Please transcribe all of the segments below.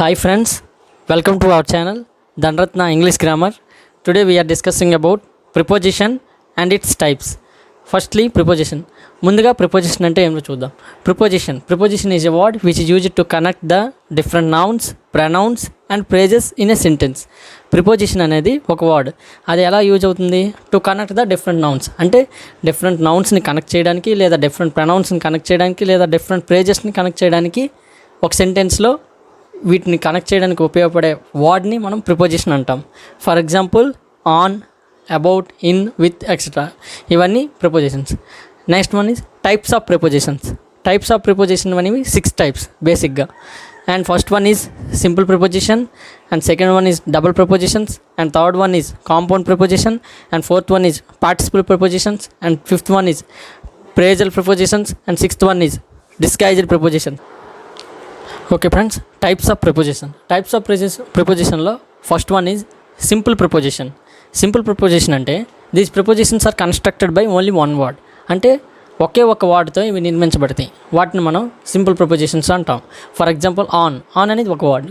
Hi friends, welcome to our channel Dhanratna English Grammar. Today we are discussing about preposition and its types. Firstly, preposition. ముందుగా preposition అంటే ఏమో చూద్దాం. Preposition is a word which is used to connect the different nouns, pronouns and phrases in a sentence. Preposition అనేది ఒక word. అది ఎలా use అవుతుంది? To connect the different nouns. అంటే డిఫరెంట్ నౌన్స్ని కనెక్ట్ చేయడానికి, లేదా డిఫరెంట్ ప్రొనౌన్స్ని కనెక్ట్ చేయడానికి, లేదా డిఫరెంట్ ఫ్రేజెస్ని కనెక్ట్ చేయడానికి ఒక సెంటెన్స్లో వీటిని కనెక్ట్ చేయడానికి ఉపయోగపడే వర్డ్ని మనం ప్రిపోజిషన్ అంటాం. For example on, about, in, with etcetera, ఇవన్నీ prepositions. Next one is types of prepositions. Types of preposition అనేవి 6 టైప్స్ బేసిక్గా. And first one is simple preposition, and second one is double prepositions, and third one is compound preposition, and fourth one is participle prepositions, and fifth one is phrasal prepositions, and sixth one is disguised preposition. Okay friends, types of preposition. Types of ప్రిపోజిషన్లో first one is simple preposition. Simple preposition అంటే these prepositions are constructed by only one word. అంటే ఒకే ఒక వర్డ్తో ఇవి నిర్మించబడతాయి. వాటిని మనం simple prepositions అంటాం. ఫర్ ఎగ్జాంపుల్ ఆన్ అనేది ఒక వర్డ్,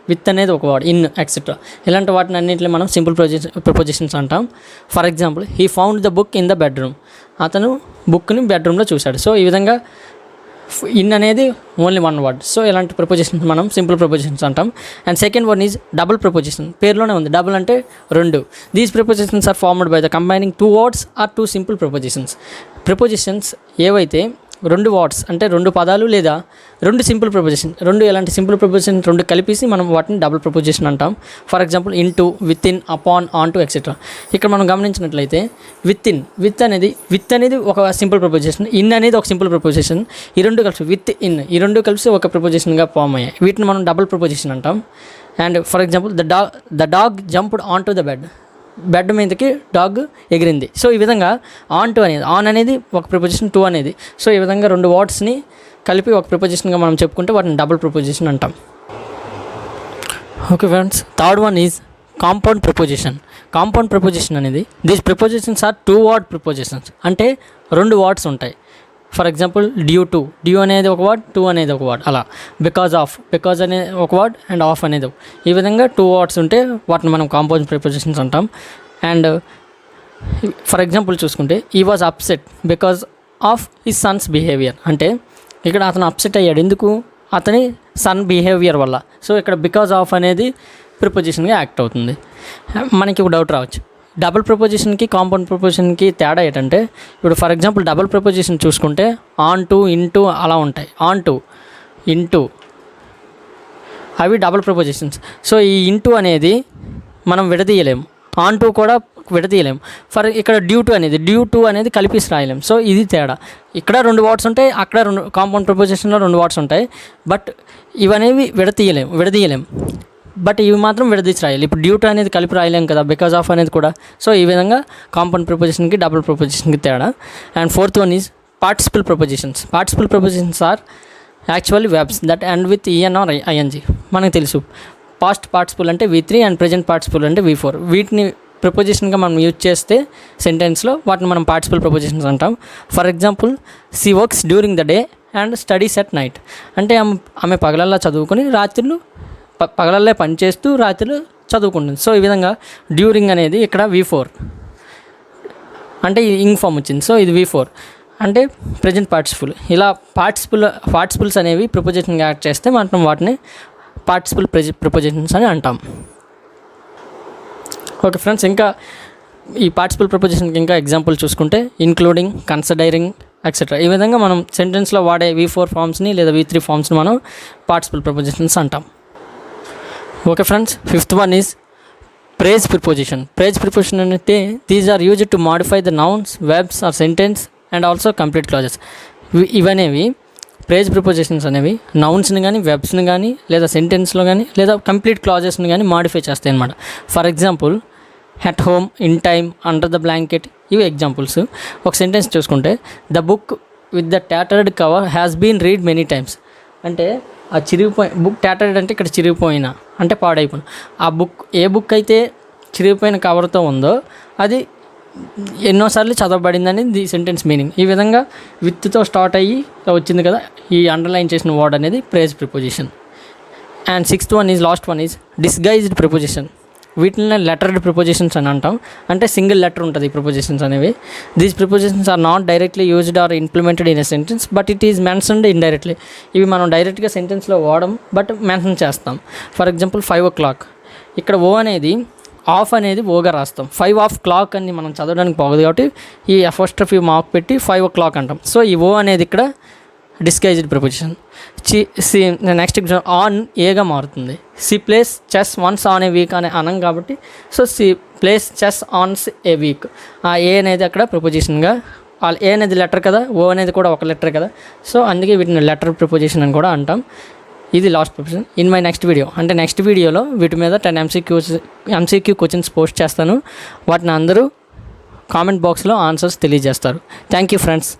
విత్ అనేది ఒక వర్డ్, ఇన్ ఎక్సెట్రా, ఇలాంటి వాటిని అన్నింటినీ మనం సింపుల్ ప్రిపోజిషన్స్ అంటాం. For example he found the book in the bedroom. అతను బుక్ని బెడ్రూమ్లో చూశాడు. సో ఈ విధంగా ఇన్ అనేది ఓన్లీ వన్ వర్డ్. సో ఇలాంటి ప్రిపోజిషన్స్ మనం సింపుల్ ప్రిపోజిషన్స్ అంటాం. And second one is double preposition. పేరులోనే ఉంది, డబుల్ అంటే రెండు. These prepositions are formed by the combining 2 words or 2 simple prepositions. Prepositions ఏవైతే 2 words అంటే 2 పదాలు లేదా 2 సింపుల్ ప్రిపోజిషన్, ఎలాంటి సింపుల్ ప్రిపోజిషన్ 2 కలిపేసి మనం వాటిని డబుల్ ప్రిపోజిషన్ అంటాం. For example in to, with in, upon, on to etcetera. ఇక్కడ మనం గమనించినట్లయితే విత్ అనేది ఒక సింపుల్ ప్రిపోజిషన్, ఇన్ అనేది ఒక సింపుల్ ప్రిపోజిషన్. ఈ రెండు కలిసి విత్ ఇన్, ఈ రెండు కలిసి ఒక ప్రిపోజిషన్గా ఫామ్ అయ్యాయి. వీటిని మనం డబుల్ ప్రిపోజిషన్ అంటాం. And for example the dog jumped on to the bed మీదకి డాగ్ ఎగిరింది. సో ఈ విధంగా ఆన్ అనేది ఒక ప్రిపోజిషన్, టు అనేది. సో ఈ విధంగా 2 wordsని కలిపి ఒక ప్రిపోజిషన్గా మనం చెప్పుకుంటే వాటిని డబుల్ ప్రిపోజిషన్ అంటాం. Okay friends, third one is compound preposition. Compound preposition అనేది these prepositions are 2 word prepositions. అంటే 2 words ఉంటాయి. ఫర్ ఎగ్జాంపుల్ డ్యూ అనేది ఒక వర్డ్, టు అనేది ఒక వర్డ్, అలా. బికాజ్ అనేది ఒక వర్డ్ అండ్ ఆఫ్ అనేది ఈ విధంగా 2 words ఉంటే వాటిని మనం కాంపౌండ్ ప్రిపోజిషన్స్ అంటాం. అండ్ ఫర్ ఎగ్జాంపుల్ చూసుకుంటే ఈ was upset because of his Sons behaviour. అంటే ఇక్కడ అతను అప్సెట్ అయ్యాడు, ఎందుకు? అతని సన్ బిహేవియర్ వల్ల. సో ఇక్కడ బికాజ్ ఆఫ్ అనేది ప్రిపోజిషన్గా యాక్ట్ అవుతుంది. మనకి ఒక డౌట్ రావచ్చు, డబుల్ ప్రపోజిషన్కి కాంపౌండ్ ప్రపోజిషన్కి తేడా ఏంటంటే, ఇప్పుడు ఫర్ ఎగ్జాంపుల్ డబుల్ ప్రపోజిషన్ చూసుకుంటే ఆన్ టు, ఇన్ టు అలా ఉంటాయి. ఆన్ టు, ఇన్ టు అవి డబుల్ ప్రపోజిషన్స్. సో ఈ ఇన్ టు అనేది మనం విడదీయలేము, ఆన్ టు కూడా విడదీయలేము. ఇక్కడ డ్యూ టు అనేది కలిపి రాయలేము. సో ఇది తేడా. ఇక్కడ 2 words ఉంటాయి, అక్కడ కాంపౌండ్ ప్రపోజిషన్లో 2 words ఉంటాయి. బట్ ఇవనేవి విడదీయలేము. బట్ ఇవి మాత్రం విడదీసి రాయాలి. ఇప్పుడు డ్యూటీ అనేది కలిపి రాయలేం కదా, బికాజ్ ఆఫ్ అనేది కూడా. సో ఈ విధంగా కాంపౌండ్ ప్రిపోజిషన్కి డబుల్ ప్రిపోజిషన్కి తేడా. And fourth one is participle prepositions. Participle prepositions are actually verbs that end with EN or ING. మనకు తెలుసు పాస్ట్ పార్టిసిపల్ అంటే V3 అండ్ ప్రజెంట్ పార్టిసిపల్ అంటే V4. వీటిని ప్రిపోజిషన్గా మనం యూజ్ చేస్తే సెంటెన్స్లో వాటిని మనం పార్టిసిపల్ ప్రిపోజిషన్స్ అంటాం. For example she works during the day and studies at night. అంటే ఆమె పగలల్లా చదువుకొని పగలల్లే పనిచేస్తూ రాత్రులు చదువుకుంటుంది. సో ఈ విధంగా డ్యూరింగ్ అనేది ఇక్కడ V4 అంటే ఇంగ్ ఫామ్ వచ్చింది. సో ఇది V4 అంటే ప్రజెంట్ పార్టిసిపుల్. ఇలా పార్టిసిపుల్స్ అనేవి ప్రిపోజిషన్గా యాడ్ చేస్తే మనం వాటిని పార్టిసిపుల్ ప్రిపోజిషన్స్ అని అంటాం. ఓకే ఫ్రెండ్స్, ఇంకా ఈ పార్టిసిపుల్ ప్రిపోజిషన్కి ఇంకా ఎగ్జాంపుల్ చూసుకుంటే ఇంక్లూడింగ్, కన్సిడరింగ్ ఎక్సెట్రా. ఈ విధంగా మనం సెంటెన్స్లో వాడే V4 ఫామ్స్ని లేదా V3 ఫామ్స్ని మనం పార్టిసిపుల్ ప్రిపోజిషన్స్ అంటాం. Okay friends, fifth one is phrase preposition. Phrase preposition అంటే these are used to modify the nouns, verbs or sentence and also complete clauses. ఇవనేవి ప్రేజ్ ప్రిపోజిషన్స్ అనేవి నౌన్స్ని కానీ, వెబ్స్ని కానీ, లేదా సెంటెన్స్లో కానీ, లేదా కంప్లీట్ క్లాజెస్ని కానీ మాడిఫై చేస్తాయి అన్నమాట. For example at home, in time, under the blanket, ఇవి ఎగ్జాంపుల్స్. ఒక సెంటెన్స్ చూసుకుంటే the book with the tattered cover has been read many times. అంటే ఆ బుక్ టాటర్డ్ అంటే ఇక్కడ చిరిగిపోయిన అంటే పాడైపోయిన. ఆ ఏ బుక్ అయితే చిరిగిపోయిన కవర్తో ఉందో అది ఎన్నోసార్లు చదవబడిందని ది సెంటెన్స్ మీనింగ్. ఈ విధంగా విత్తో స్టార్ట్ అయ్యి వచ్చింది కదా, ఈ అండర్లైన్ చేసిన వర్డ్ అనేది phrase preposition. And sixth one is last one is disguised preposition. వీటిని లెటర్డ్ ప్రిపోజిషన్స్ అని అంటాం. అంటే సింగిల్ లెటర్ ఉంటుంది ఈ ప్రిపోజిషన్స్ అనేవి. These prepositions are not directly used or implemented in a sentence but it is mentioned indirectly. ఇవి మనం డైరెక్ట్గా సెంటెన్స్లో వాడడం, బట్ మెన్షన్ చేస్తాం. ఫర్ ఎగ్జాంపుల్ 5 o'clock, ఇక్కడ ఓ అనేది ఆఫ్ అనేది ఓగా రాస్తాం. 5 o'clock అని మనం చదవడానికి పోగదు కాబట్టి ఈ అపోస్ట్రఫీ మార్క్ పెట్టి 5 o'clock అంటాం. సో ఈ ఓ అనేది ఇక్కడ డిస్గైజ్డ్ ప్రిపోజిషన్. నెక్స్ట్ ఆన్ ఏగా మారుతుంది. She plays chess once on a week అనే అనం కాబట్టి so she plays chess once a week. ఆ ఏ అనేది అక్కడ ప్రిపోజిషన్గా, ఏ అనేది లెటర్ కదా, ఓ అనేది కూడా ఒక లెటర్ కదా, సో అందుకే వీటిని లెటర్ ప్రిపోజిషన్ అని కూడా అంటాం. ఇది last preposition. In my next video, అంటే నెక్స్ట్ వీడియోలో వీటి మీద 10 MCQ క్వశ్చన్స్ పోస్ట్ చేస్తాను. వాటిని అందరూ కామెంట్ బాక్స్లో ఆన్సర్స్ తెలియజేస్తారు. Thank you friends.